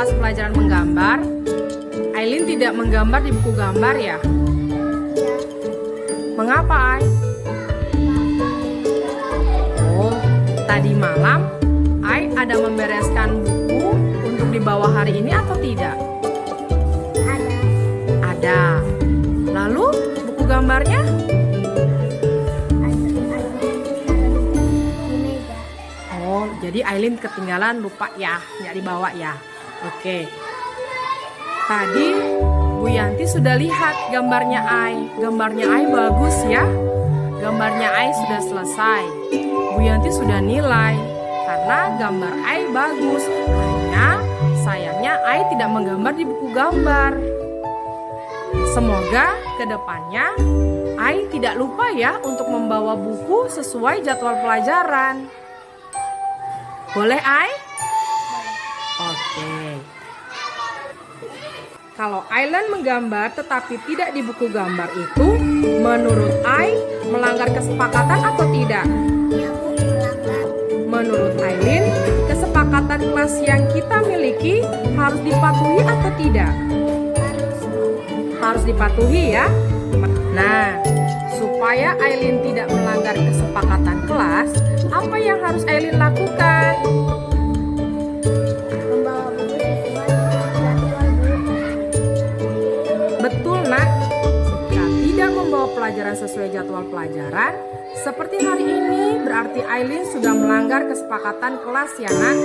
kelas pelajaran menggambar, Aileen tidak menggambar di buku gambar ya? Mengapa, Ai? Oh, tadi malam Ai ada membereskan buku untuk dibawa hari ini atau tidak? Ada. Lalu buku gambarnya? Oh, jadi Aileen ketinggalan, lupa ya, nggak dibawa ya. Oke. Tadi Bu Yanti sudah lihat gambarnya Ai. Gambarnya Ai bagus ya. Gambarnya Ai sudah selesai. Bu Yanti sudah nilai karena gambar Ai bagus. Hanya sayangnya Ai tidak menggambar di buku gambar. Semoga kedepannya Ai tidak lupa ya untuk membawa buku sesuai jadwal pelajaran. Boleh, Ai? Oke. Kalau Aileen menggambar tetapi tidak di buku gambar itu, menurut Ai melanggar kesepakatan atau tidak? Menurut Aileen, kesepakatan kelas yang kita miliki harus dipatuhi atau tidak? Harus dipatuhi ya. Nah, supaya Aileen tidak melanggar kesepakatan kelas, apa yang harus Aileen lakukan? Membawa buku sesuai jadwal buku. Betul, Nak. Jika tidak membawa pelajaran sesuai jadwal pelajaran, seperti hari ini berarti Aileen sudah melanggar kesepakatan kelas ya, Nak.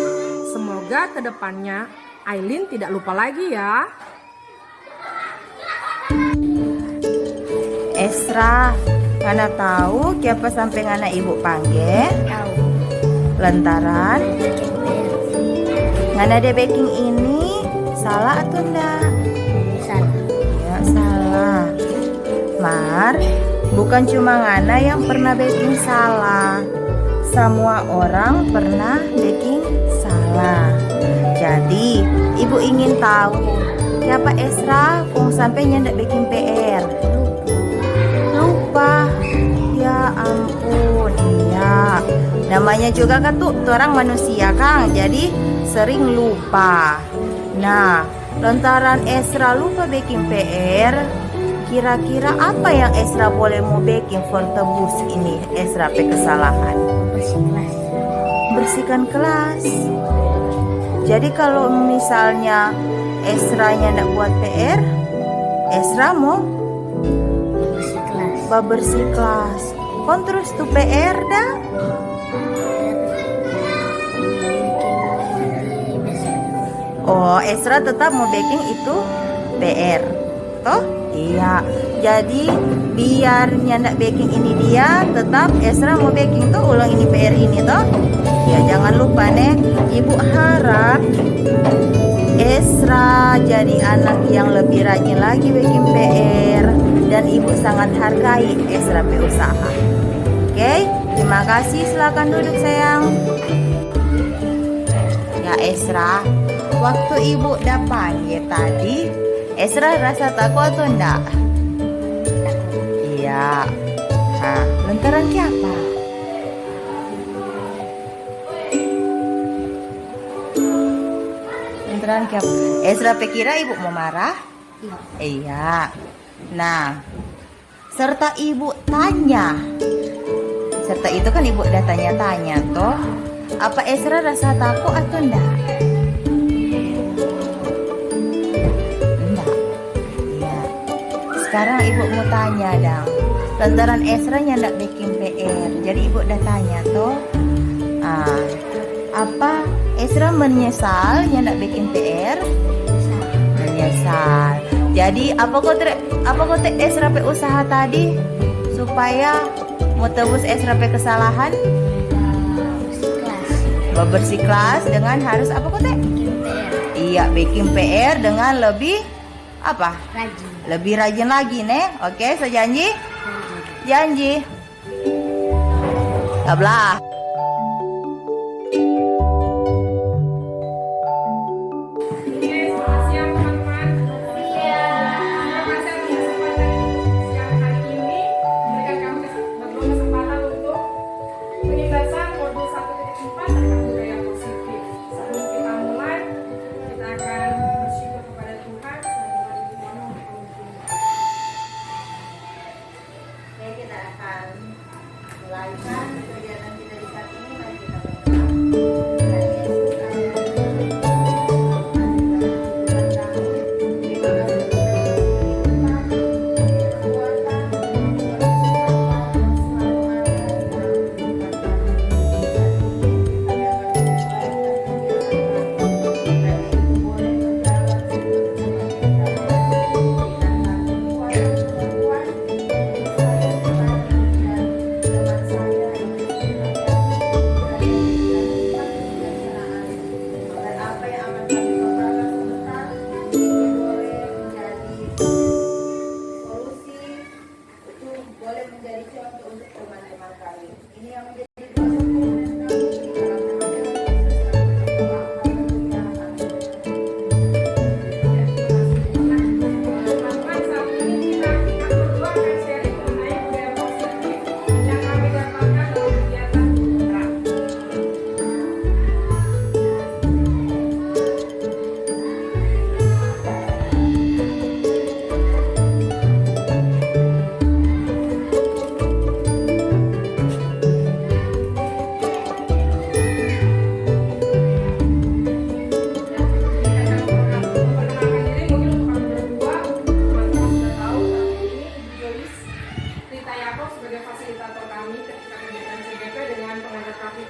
Semoga kedepannya Aileen tidak lupa lagi ya. Esra, ngana tahu kenapa sampai ngana ibu panggil? Tahu. Lantaran ngana de baking ini salah atau enggak? Salah. Ya salah. Mar, bukan cuma ngana yang pernah baking salah. Semua orang pernah baking salah. Jadi, ibu ingin tahu kenapa Esra kok sampai nyandak baking PR? Lupa. Ya ampun, iya. Namanya juga kan tuh orang manusia, Kang. Jadi sering lupa. Nah, lantaran Esra lupa baking PR, kira-kira apa yang Esra boleh mau baking for tebus ini Esra pe kesalahan? Bersih kelas. Bersihkan kelas. Jadi kalau misalnya Esra nya ndak buat PR, Esra mau Bersih kelas. bersih kelas. Kon terus tuh PR dah. Oh, Esra tetap mau baking itu PR. Toh? Iya. Jadi biar nyandak baking ini dia, tetap Esra mau baking tuh ulang ini PR ini toh. Ya jangan lupa nih, Ibu harap Esra jadi anak yang lebih rajin lagi baking PR dan Ibu sangat hargai Esra pe usaha. Oke, terima kasih. Silakan duduk sayang. Ya Esra, waktu Ibu udah panggil tadi, Esra rasa takut atau enggak? Iya. Nah, lantaran siapa? Lantaran siapa? Esra pikira Ibu mau marah? Iya. Nah, serta Ibu tanya. Serta itu kan Ibu udah tanya-tanya toh. Apa Esra rasa takut atau enggak? Enggak. Iya. Sekarang Ibu mau tanya dong. Lantaran Esra nyandak bikin PR. Jadi Ibu udah tanya toh. Apa Esra menyesal nyandak bikin PR? Menyesal. Jadi apa kau Esra pe usaha tadi supaya mau tebus Esra pe kesalahan? Bersih kelas dengan harus apa kau Bikin PR. Iya, bikin PR dengan lebih apa? Rajin. Lebih rajin lagi nih. Oke, saya janji. Janji. Tablah. Selamat siang teman-teman. Terima kasih atas kesempatan siang hari ini. Berikan kami kesempatan untuk penindasan modul 1.4 tentang budaya positif. Sebelum kita mulai, kita akan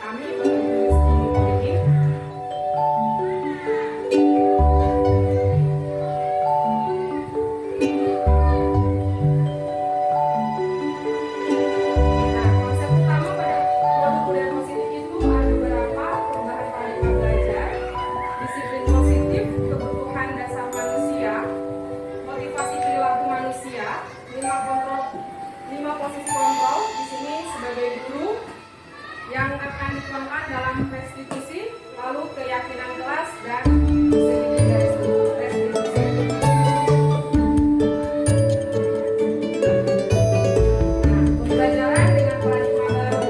kami untuk menulis di ini. Nah, konsep utama pada produk budaya positif itu ada beberapa: perubahan paradigma belajar, disiplin positif, kebutuhan dasar manusia, motivasi perilaku manusia, 5 posisi kontrol di sini sebagai guru yang akan dituangkan dalam restitusi, lalu keyakinan kelas dan sedikit dari restitusi. Nah, pembelajaran dengan paradigma baru.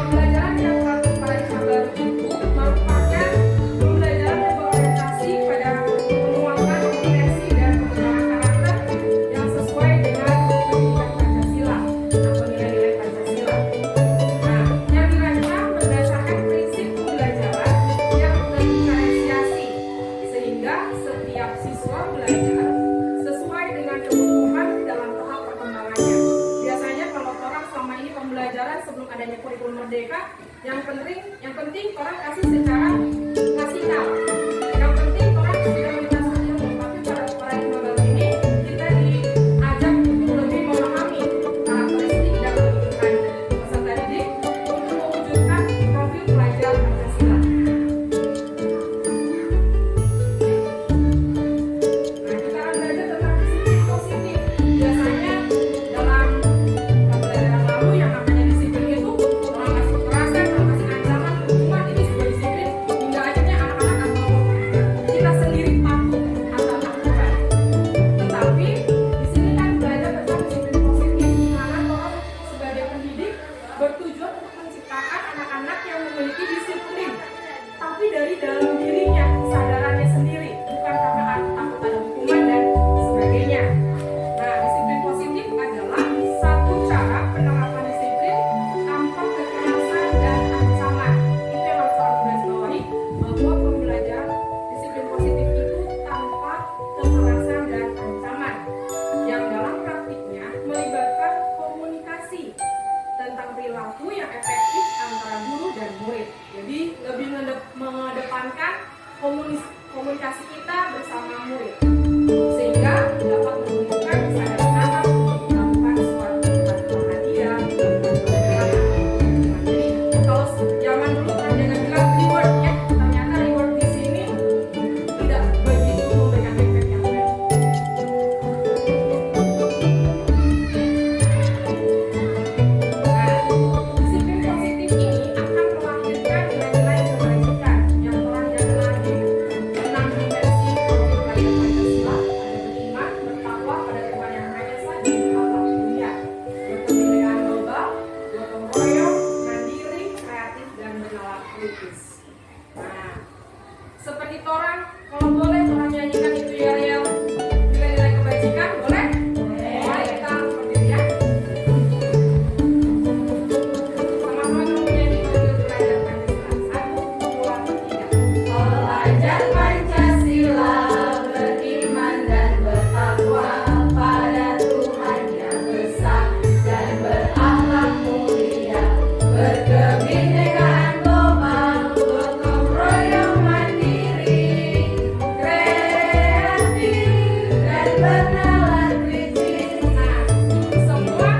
Pembelajaran dengan paradigma baru itu merupakan pembelajaran yang berorientasi pada penguatan kompetensi dan pengembangan karakter yang sesuai dengan pendidikan Pancasila atau nilai-nilai Pancasila. Nah, yang dirancang berdasarkan prinsip pembelajaran yang terdiferensiasi sehingga setiap siswa belajar sesuai dengan kebutuhan dalam tahap perkembangannya. Biasanya kalau orang selama ini pembelajaran sebelum adanya kurikulum merdeka, yang penting orang kasih secara nasional. Yang penting orang sudah menjelaskan ilmu, tapi pada paradigma baru ini kita diajak untuk lebih memahami karakteristik dan kebutuhan peserta didik untuk mewujudkan profil pelajar Pancasila. Nah, kita akan belajar tentang disiplin positif. Biasanya dalam pembelajaran lalu yang namanya disiplin itu orang kasih kekerasan, orang kasih ancaman, hukuman, ini sebuah disiplin hingga akhirnya anak-anak atau kita sendiri patuh atau takutan. Tetapi di sini kan belajar tentang disiplin positif, di mana orang sebagai pendidik bertujuan untuk menciptakan anak-anak yang memiliki disiplin, tapi dari dalam dirinya, kesadarannya sendiri, bukan karena takut ada hukuman dan sebagainya. Nah, disiplin positif adalah satu cara penerapan disiplin tanpa kekerasan dan ancaman. Itu yang harus orang garis bawahi, bahwa pembelajaran disiplin positif itu tanpa kekerasan dan ancaman, yang dalam praktiknya melibatkan komunikasi tentang perilaku yang efektif antara guru dan murid. Jadi lebih mengedepankan komunikasi kita bersama murid, sehingga dapat menunjukkan kesadaran anak untuk melakukan suatu tindakan dia, jadi kalau zaman dulu orang jangan bilang reward ya, ternyata reward di sini tidak begitu memberikan efek yang baik. Nah, disiplin positif ini akan melahirkan nilai-nilai kebajikan yang telah dikenal di 6 dimensi profil pelajar Pancasila. Ada beriman, bertakwa pada Tuhan Yang Maha Esa dan akhlak mulia, berkebudayaan global, gotong royong, mandiri, kreatif dan bernalar kritis. Nah, seperti orang, kalau boleh orang nyanyikan itu ya Riel, nilai-nilai kebajikan, boleh? Boleh kita seperti itu ya. Sama-sama dulu menyanyi profil pelajar Pancasila. 1, 2, 3. Pelajar Pancasila beriman dan bertakwa pada Tuhan Yang Esa dan berakhlak mulia, berkebinekaan global, gotong royong mandiri, kreatif dan bernalar kritis. Nah, itu semua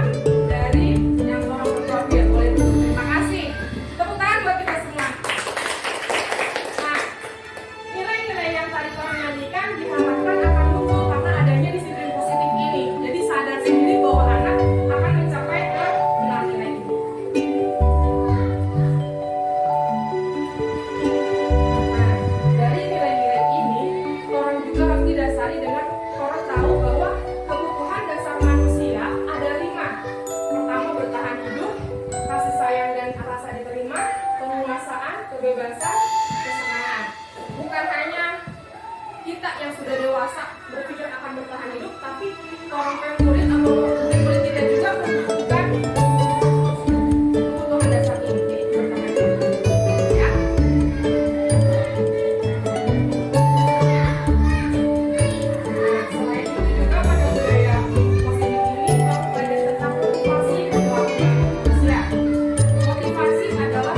dari yang orang berprofil. Boleh dulu. Terima kasih. Tepuk tangan buat kita semua. Nah, nilai-nilai yang tadi orang nyanyikan diharapkan akan muncul karena adanya disiplin positif ini. Jadi sadar sendiri bahwa anak akan mencapai ke nilai-nilai ini. Nah, dari nilai-nilai ini, orang juga harus didasari dengan orang tahu bahwa kebutuhan dasar manusia ada 5. Pertama, bertahan hidup, kasih sayang dan rasa diterima, penguasaan, kebebasan, kesenangan. Bukan hanya kita yang sudah dewasa berpikir akan bertahan hidup, tapi orang murid atau murid kita juga membutuhkan kebutuhan dasar ini, yaitu bertahan hidup. Ya. Nah, selain itu juga pada budaya positif ini, kalau belajar tentang motivasi perilaku manusia. Motivasi adalah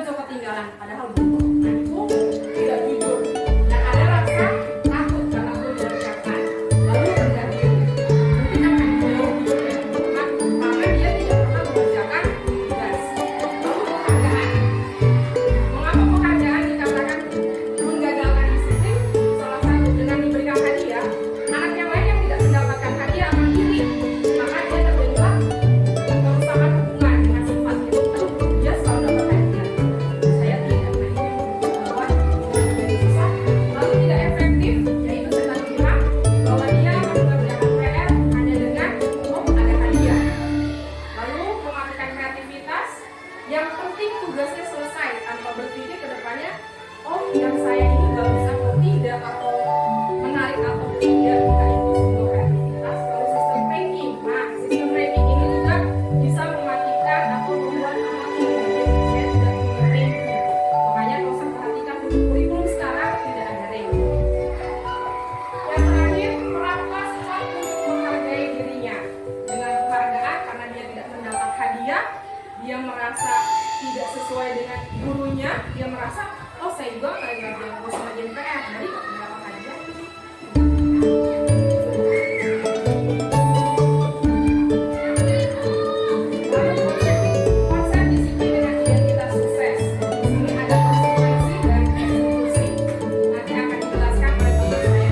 jauh ketinggalan, padahal belum. Nah, itu tidak jujur dan ada rasa takut karena belum dikerjakan. Lalu rendah diri, mungkin akan jauh dari teman karena dia tidak pernah mengerjakan tugas. Lalu penghargaan. Mengapa penghargaan dikatakan menggagalkan disiplin? Salah satu dengan diberikan hadiah, anak yang lain yang tidak mendapatkan hadiah akan iri, maka dia terbentuklah kerusakan hubungan dengan sifat itu. Dia selalu dapat hadiah, saya tidak. Nah, ini membuat hubungan menjadi susah, lalu tidak efektif, yaitu setan bilang bahwa dia mengerjakan PR hanya dengan ada hadiah. Lalu mematikan kreativitas, yang penting tugasnya selesai tanpa berpikir ke depannya, oh yang saya ini bagus atau tidak, atau menarik atau tidak, entah itu sebuah kreativitas. Lalu sistem ranking, nah sistem ranking ini juga bisa mematikan atau membuat anak menjadi tidak punya ranking. Makanya kalau saya perhatikan kurikulum sekarang tidak ada ranking. Yang terakhir, peranlah selalu untuk menghargai dirinya. Dengan penghargaan karena dia tidak mendapat hadiah, dia merasa tidak sesuai dengan gurunya, dia merasa oh saya juga nggak ngerjain PR, jadi nggak mendapat hadiah. Lalu konsep disiplin dengan identitas sukses. Di sini ada konsekuensi dan eksekusi. Nanti akan dijelaskan oleh teman saya.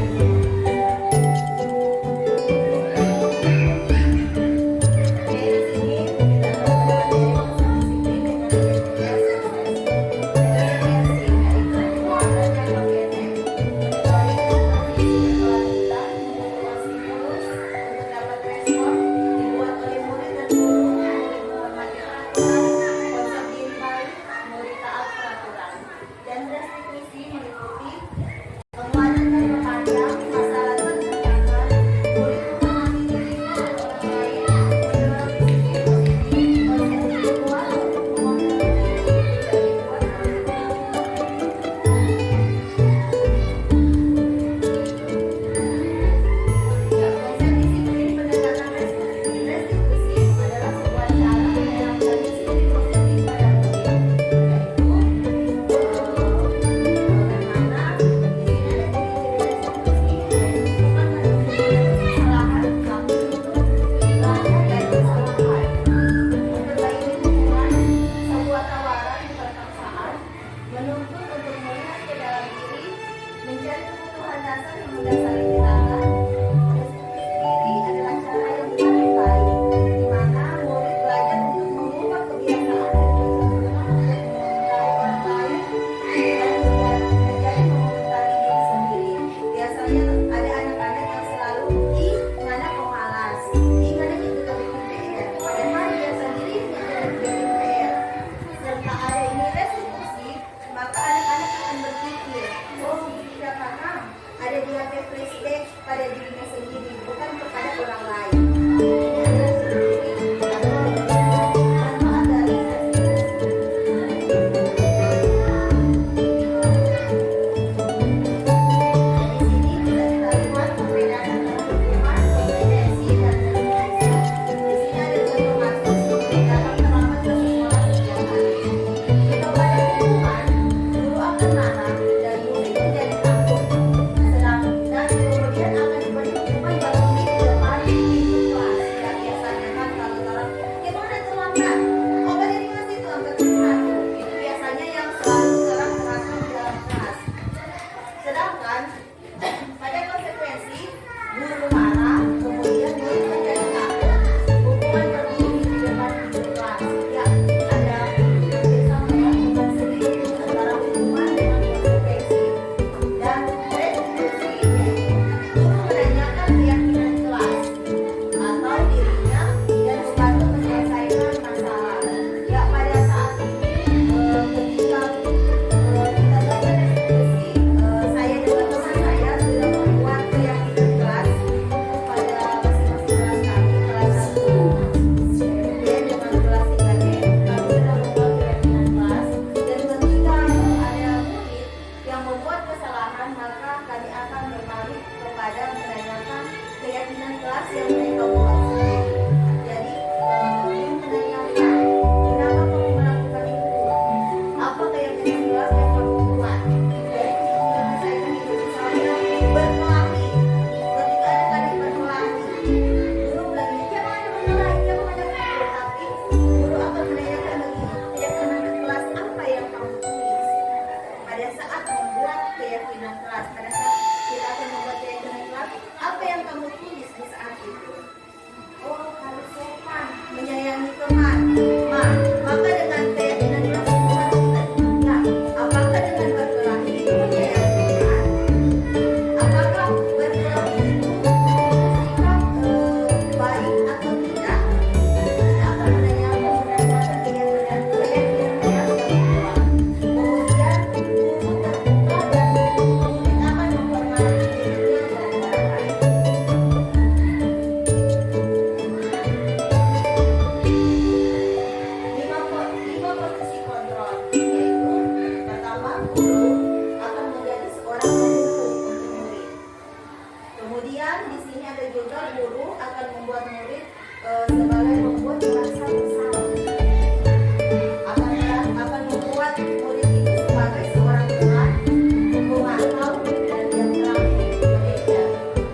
Maka anak-anak akan berpikir, oh siapa ada diabetes Kemudian di sini ada juga guru akan membuat murid sebagai membuat merasa bersalah. Akan membuat murid itu sebagai seorang Tuhan, memantau dan yang terakhir.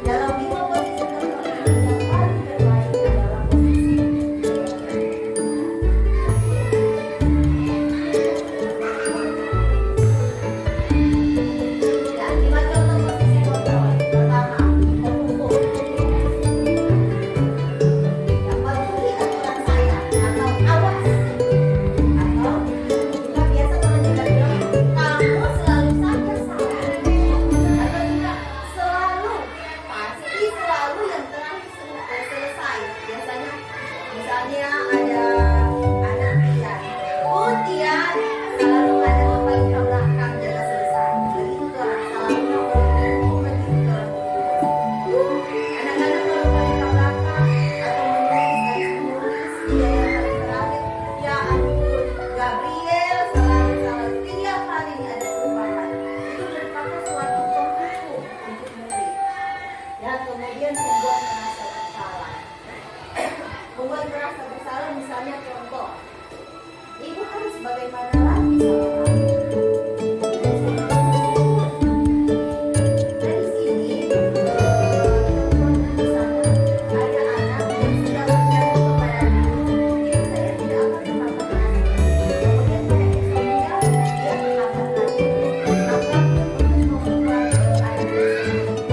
Dalam 5 posisi tertentu yang paling terbaik adalah posisi dan 5 contoh posisi kontrol. Pertama, tertutup. Yang patuhi aturan saya atau awas. Atau juga biasa teman juga bilang, kamu selalu saja salah. Atau juga selalu, pasti selalu yang terakhir selesai. Biasanya, misalnya ada anak Tian, Tian selalu ada yang paling ke belakang jangan selesai. Begitu tuh orang selalu begitu. Anak-anak kalau paling ke belakang atau menulis dia yang paling terakhir. Ya ampun, Gabriel selalu tiap hari ada perubahan. Itu merupakan suatu pemicu untuk murid. Dan kemudian membuat merasa bersalah. Membuat merasa bersalah misalnya contoh. Ibu harus bagaimana lagi sama kamu? Dari sini, contohnya misalnya ada anak yang sudah berkata kepada ibu, ibu saya tidak akan memakan nasi. Kemudian pada esoknya dia makan lagi. Maka untuk membuat anak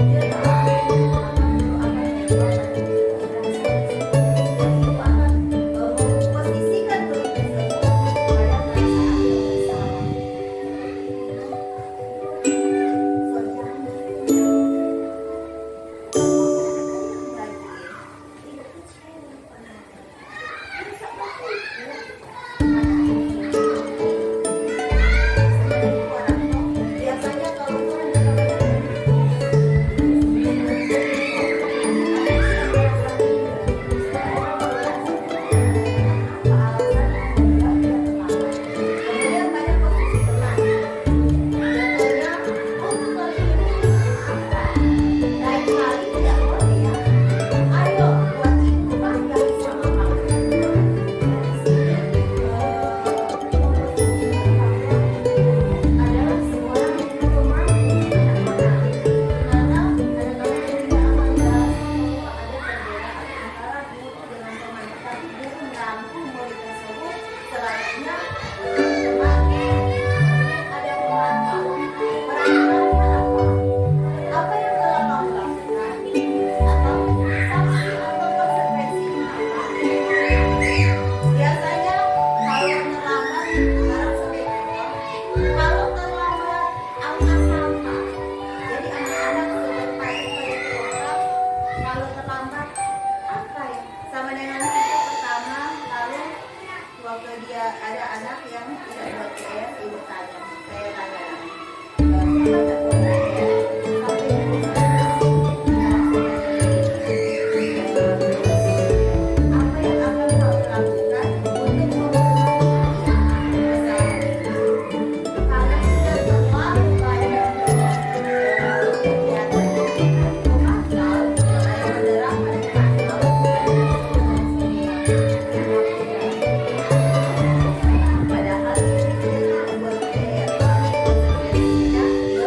dia tahu akan menyebabkan ibu akan memposisikan murid tersebut pada perasaan bersalah. Biasanya kalau kemudian pada posisi tenang. Contohnya, untuk kali ini maafkan. Lain kali tidak boleh ya. Ayo buat ibu bangga sama kamu. Dari sini, adalah seorang yang pemahami anak-anak. Karena kadang-kadang kita akan merasa bahwa ada perbedaan antara guru dengan teman. Tapi guru merangkul murid tersebut selayaknya teman. Ada pemantau. Perangkalnya apa? Apa yang telah kamu lakukan? Atau sanksi atau konsekuensinya apa? Biasanya kalau terlambat barang sampai keluar. Kalau terlambat angkat sampah. Jadi anak-anak sudah pada program. Kalau terlambat apa ya? Sama dengan kita pertama, lalu waktu dia ada anak yang tidak buat PR, ibu tanya, saya tanya lagi. Siapa tak buat PR? Sampai ibu apa yang akan kau lakukan untuk memperbaiki kesalahan itu? Karena sudah terlalu banyak kegiatan memantau, saya menerapkan memantau padahal ini tidak membuat PR, tapi konsekuensinya dia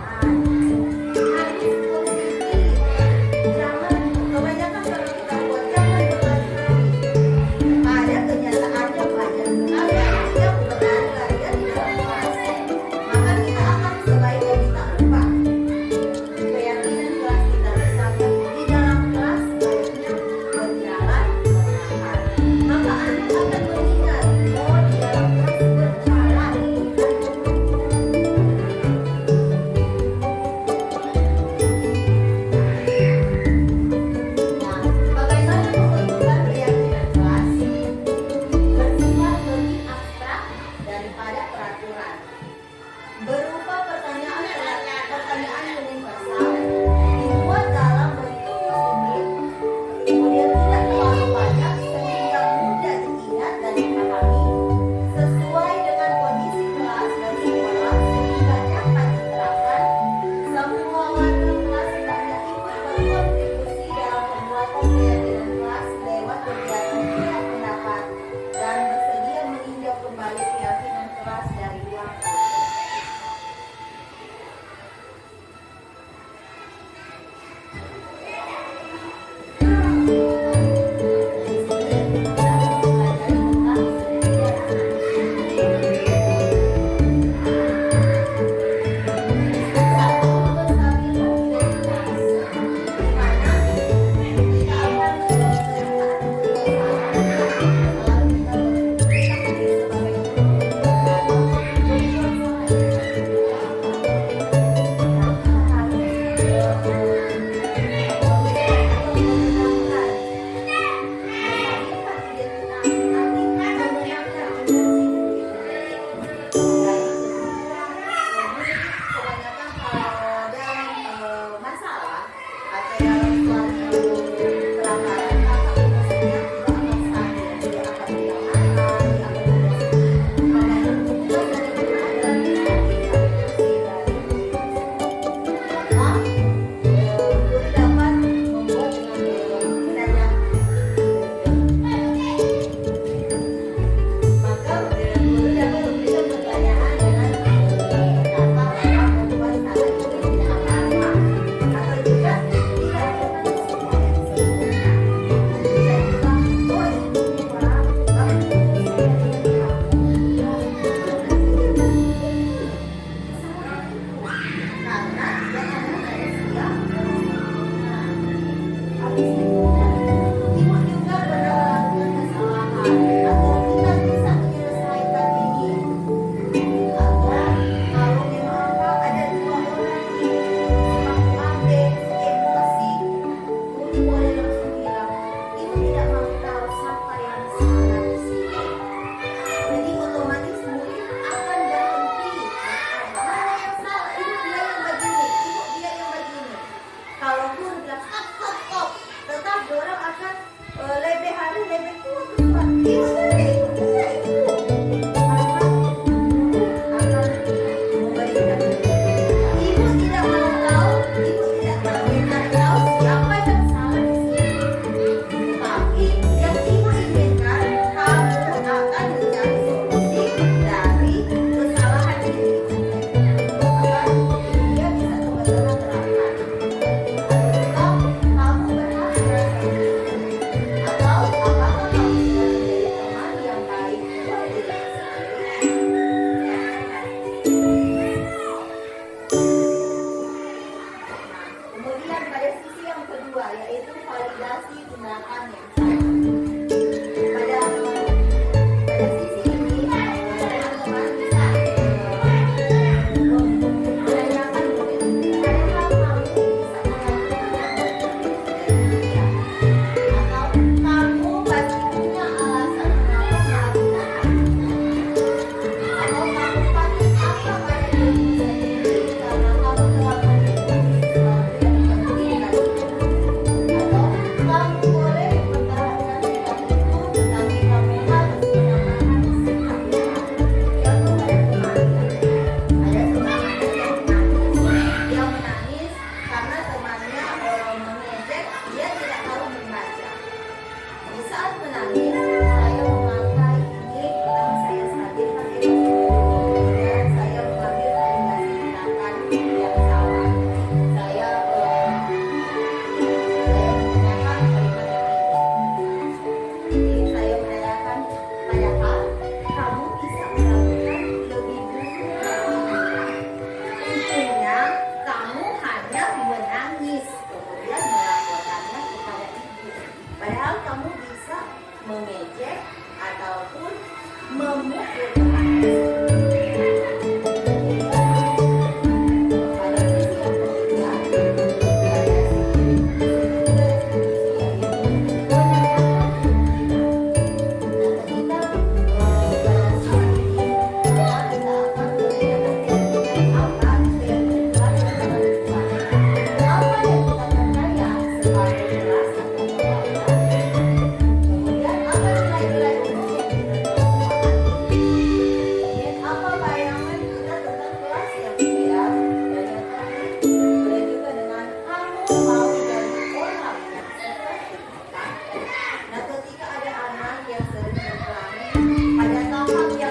Harus positif. Jangan kebanyakan kalau kita buat jangan berlari-lari. Pada kenyataannya banyak sekali anak yang berlari-larian di dalam kelas. Maka kita akan sebaiknya kita ubah keyakinan kelas kita, misalnya di dalam kelas sebaiknya berjalan perlahan. Maka anak akan mengingat, oh di dalam kelas berjalan. Nah, bagaimana pembentukan keyakinan kelas? Bersifat lebih abstrak daripada peraturan. Berupa pertanyaan universal dibuat dalam bentuk positif, kemudian tidak terlalu banyak sehingga mudah diingat dan dipahami, sesuai dengan kondisi kelas dan sekolah sehingga dapat diterapkan. Semua warga kelas banyak ikut berkontribusi dalam pembuatan keyakinan kelas lewat kegiatan tiap pendapat dan bersedia meninjau kembali keyakinan kelas dari luar. Kebanyakan kalau dalam masalah atau dalam suatu pelanggaran, maka emosinya juga akan stabil, tidak akan diamankan, tidak akan emosi. Makanya tugas dari guru adalah menjadi emosi dari maka guru dapat membuat dengan menanyakan. Maka guru dapat memberikan pertanyaan dengan kata yang membuat salah itu tidak apa-apa, atau juga tidak ada manusia yang sempurna. Bisa bilang, oh ini kurang, tapi saya karena tidak ada manusia yang sempurna. Habis itu, ibu juga pernah melakukan kesalahan, atau kita bisa menyelesaikan ini. Atau kalau memang ada dua orang ini semakin pandai emosi, Budi boleh langsung bilang, ibu tidak mau tahu siapa yang salah di sini. Jadi otomatis murid akan berhenti. Mana yang salah? Ibu dia yang begini, ibu dia yang begini. Kalau guru bilang stop, tetap orang akan lebih hari lebih putus. Ibu boleh, ibu. Akan memberikan. Ibu tidak mau tahu, ibu tidak mau mencari tahu siapa yang salah di sini. Tapi yang ibu inginkan, kamu akan mencari solusi dari kesalahan ini. Maka dia bisa teman-teman terapkan. Atau kamu berhak merasa begini. Atau apakah kamu sudah menjadi teman yang baik buat diri sendiri? Kemudian pada sisi yang kedua yaitu validasi tindakan yang salah. Pada sisi ini teman-teman bisa menanyakan murid, adakah kamu bisa melakukan dari dia? Atau kamu pasti punya alasan kenapa melakukan atau kamu patut apa pada diri sendiri karena kamu telah mengikuti sesuatu yang penting tadi. Atau kamu boleh bertahan memejek ataupun memukul tetangga. Pada sisi yang ketiga,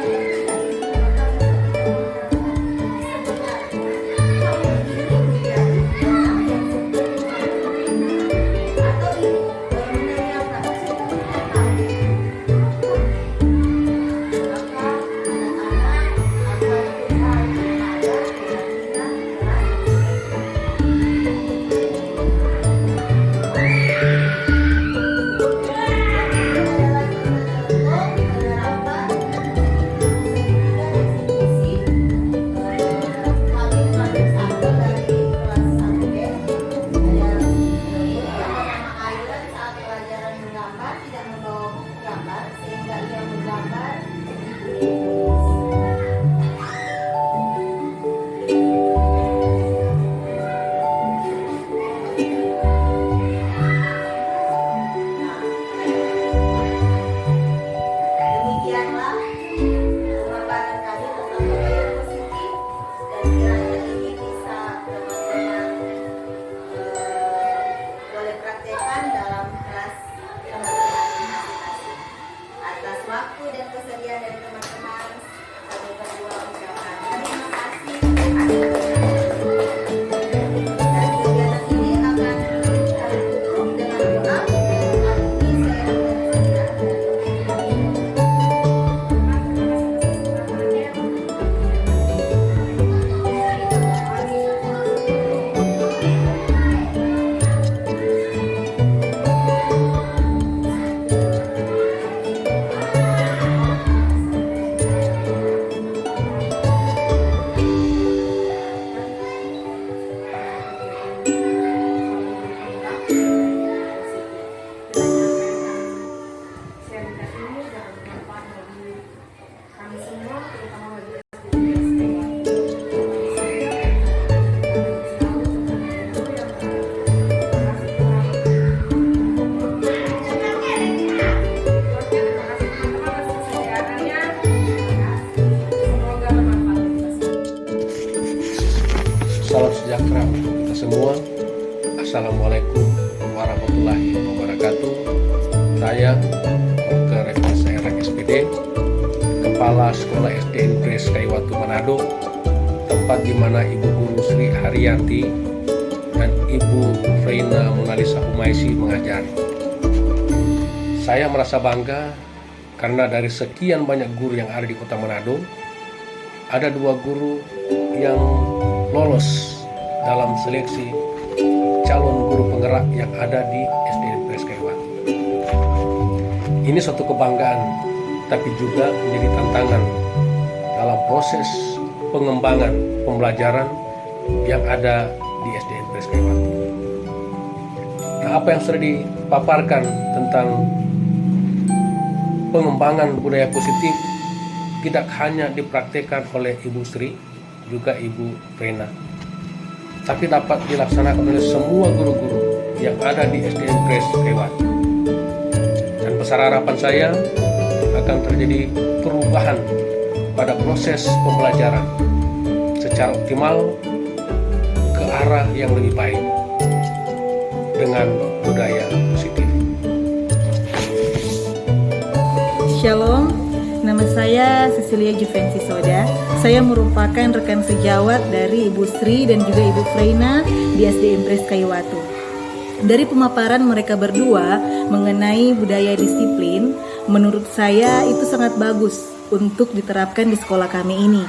demikianlah pemaparan kami tentang budaya positif dan kiranya ini bisa teman-teman boleh praktekkan dalam kelas teman-teman masing-masing. Atas waktu dan kesediaan dari teman-teman, kami berdua ucapkan terima kasih. Dan kegiatan ini akan kami tutup dengan doa. Kali ini saya Salam sejahtera untuk kita semua. Assalamualaikum warahmatullahi wabarakatuh. Saya Dr. Refasa SPD, Kepala Sekolah SD Impres Kaiwatu Manado, tempat di mana Ibu Guru Sri Haryanti dan Ibu Freina Monalisa Humaisi mengajari. Saya merasa bangga karena dari sekian banyak guru yang ada di Kota Manado, ada 2 guru yang lolos dalam seleksi calon guru penggerak yang ada di SD Impres Kaiwatu. Ini suatu kebanggaan, tapi juga menjadi tantangan dalam proses pengembangan pembelajaran yang ada di SD Impres Kaiwatu. Nah, apa yang sudah dipaparkan tentang pengembangan budaya positif tidak hanya dipraktikkan oleh Ibu Sri, juga Ibu Freina, tapi dapat dilaksanakan oleh semua guru-guru yang ada di SD Impres Kaiwatu. Dan besar harapan saya akan terjadi perubahan pada proses pembelajaran secara optimal ke arah yang lebih baik dengan budaya positif. Shalom, nama saya Cecilia Juvensi Soda. Saya merupakan rekan sejawat dari Ibu Sri dan juga Ibu Freina di SD Impres Kaiwatu. Dari pemaparan mereka berdua mengenai budaya disiplin, menurut saya itu sangat bagus untuk diterapkan di sekolah kami ini,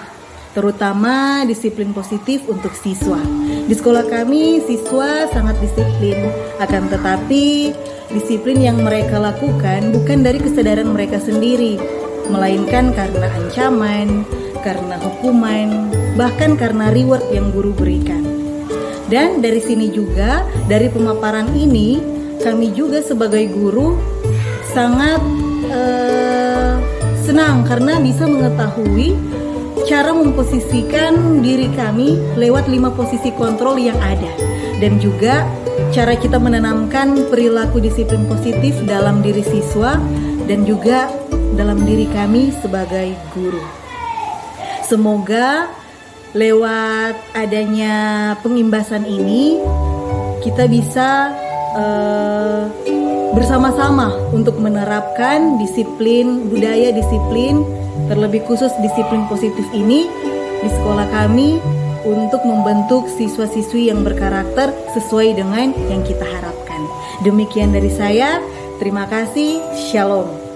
terutama disiplin positif untuk siswa. Di sekolah kami, siswa sangat disiplin, akan tetapi disiplin yang mereka lakukan bukan dari kesadaran mereka sendiri, melainkan karena ancaman, karena hukuman, bahkan karena reward yang guru berikan. Dan dari sini juga, dari pemaparan ini, kami juga sebagai guru sangat senang karena bisa mengetahui cara memposisikan diri kami lewat 5 posisi kontrol yang ada, dan juga cara kita menanamkan perilaku disiplin positif dalam diri siswa dan juga dalam diri kami sebagai guru. Semoga lewat adanya pengimbasan ini kita bisa bersama-sama untuk menerapkan disiplin, budaya disiplin, terlebih khusus disiplin positif ini di sekolah kami untuk membentuk siswa-siswi yang berkarakter sesuai dengan yang kita harapkan. Demikian dari saya, terima kasih, Shalom.